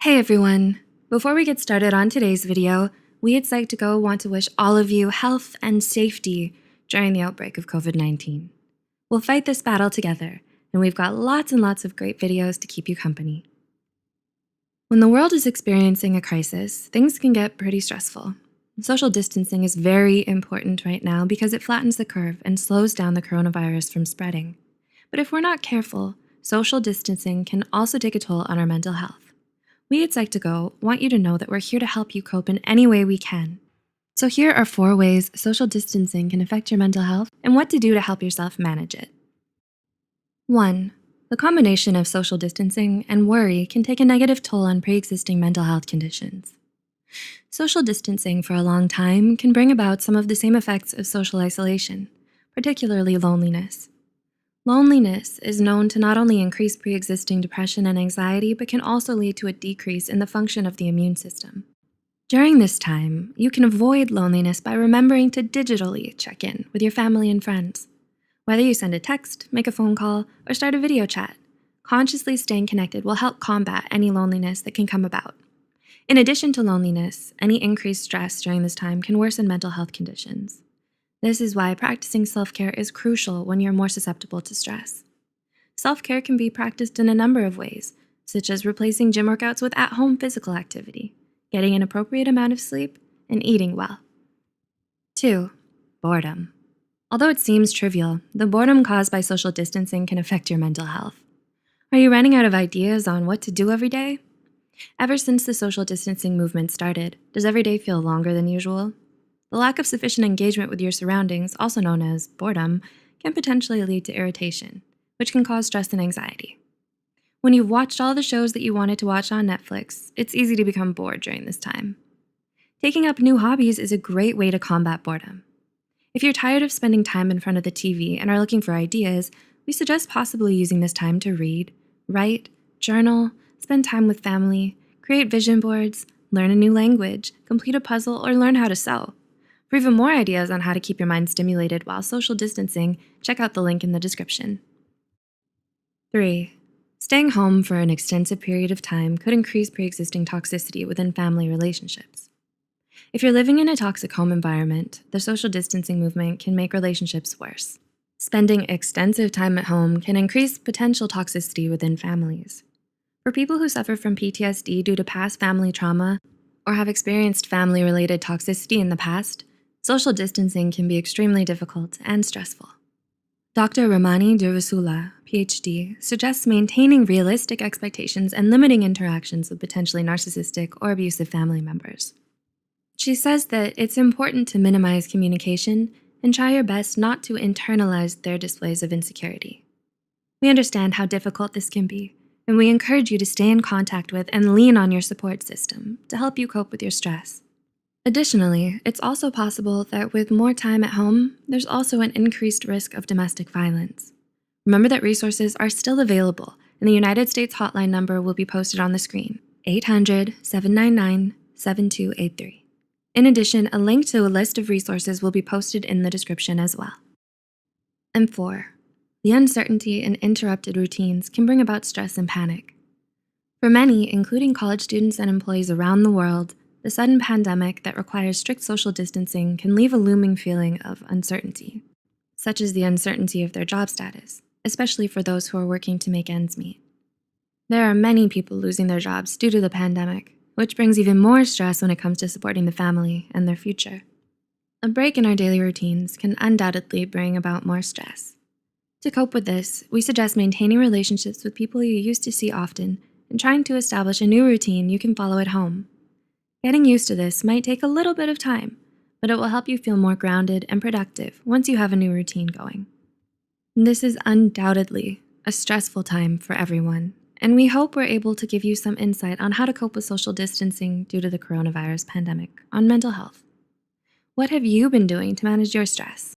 Hey everyone! Before we get started on today's video, we at Psych2Go want to wish all of you health and safety during the outbreak of COVID-19. We'll fight this battle together, and we've got lots and lots of great videos to keep you company. When the world is experiencing a crisis, things can get pretty stressful. Social distancing is very important right now because it flattens the curve and slows down the coronavirus from spreading. But if we're not careful, social distancing can also take a toll on our mental health. We at Psych2Go want you to know that we're here to help you cope in any way we can. So here are 4 ways social distancing can affect your mental health and what to do to help yourself manage it. 1. The combination of social distancing and worry can take a negative toll on pre-existing mental health conditions. Social distancing for a long time can bring about some of the same effects of social isolation, particularly loneliness. Loneliness is known to not only increase pre-existing depression and anxiety, but can also lead to a decrease in the function of the immune system. During this time, you can avoid loneliness by remembering to digitally check in with your family and friends. Whether you send a text, make a phone call, or start a video chat, consciously staying connected will help combat any loneliness that can come about. In addition to loneliness, any increased stress during this time can worsen mental health conditions. This is why practicing self-care is crucial when you're more susceptible to stress. Self-care can be practiced in a number of ways, such as replacing gym workouts with at-home physical activity, getting an appropriate amount of sleep, and eating well. 2. Boredom. Although it seems trivial, the boredom caused by social distancing can affect your mental health. Are you running out of ideas on what to do every day? Ever since the social distancing movement started, does every day feel longer than usual? The lack of sufficient engagement with your surroundings, also known as boredom, can potentially lead to irritation, which can cause stress and anxiety. When you've watched all the shows that you wanted to watch on Netflix, it's easy to become bored during this time. Taking up new hobbies is a great way to combat boredom. If you're tired of spending time in front of the TV and are looking for ideas, we suggest possibly using this time to read, write, journal, spend time with family, create vision boards, learn a new language, complete a puzzle, or learn how to sew. For even more ideas on how to keep your mind stimulated while social distancing, check out the link in the description. 3. Staying home for an extensive period of time could increase pre-existing toxicity within family relationships. If you're living in a toxic home environment, the social distancing movement can make relationships worse. Spending extensive time at home can increase potential toxicity within families. For people who suffer from PTSD due to past family trauma or have experienced family-related toxicity in the past, social distancing can be extremely difficult and stressful. Dr. Ramani Durvasula, PhD, suggests maintaining realistic expectations and limiting interactions with potentially narcissistic or abusive family members. She says that it's important to minimize communication and try your best not to internalize their displays of insecurity. We understand how difficult this can be, and we encourage you to stay in contact with and lean on your support system to help you cope with your stress. Additionally, it's also possible that with more time at home, there's also an increased risk of domestic violence. Remember that resources are still available, and the United States hotline number will be posted on the screen, 800-799-7283. In addition, a link to a list of resources will be posted in the description as well. And 4. The uncertainty and interrupted routines can bring about stress and panic. For many, including college students and employees around the world, the sudden pandemic that requires strict social distancing can leave a looming feeling of uncertainty, such as the uncertainty of their job status, especially for those who are working to make ends meet. There are many people losing their jobs due to the pandemic, which brings even more stress when it comes to supporting the family and their future. A break in our daily routines can undoubtedly bring about more stress. To cope with this, we suggest maintaining relationships with people you used to see often and trying to establish a new routine you can follow at home. Getting used to this might take a little bit of time, but it will help you feel more grounded and productive once you have a new routine going. This is undoubtedly a stressful time for everyone, and we hope we're able to give you some insight on how to cope with social distancing due to the coronavirus pandemic on mental health. What have you been doing to manage your stress?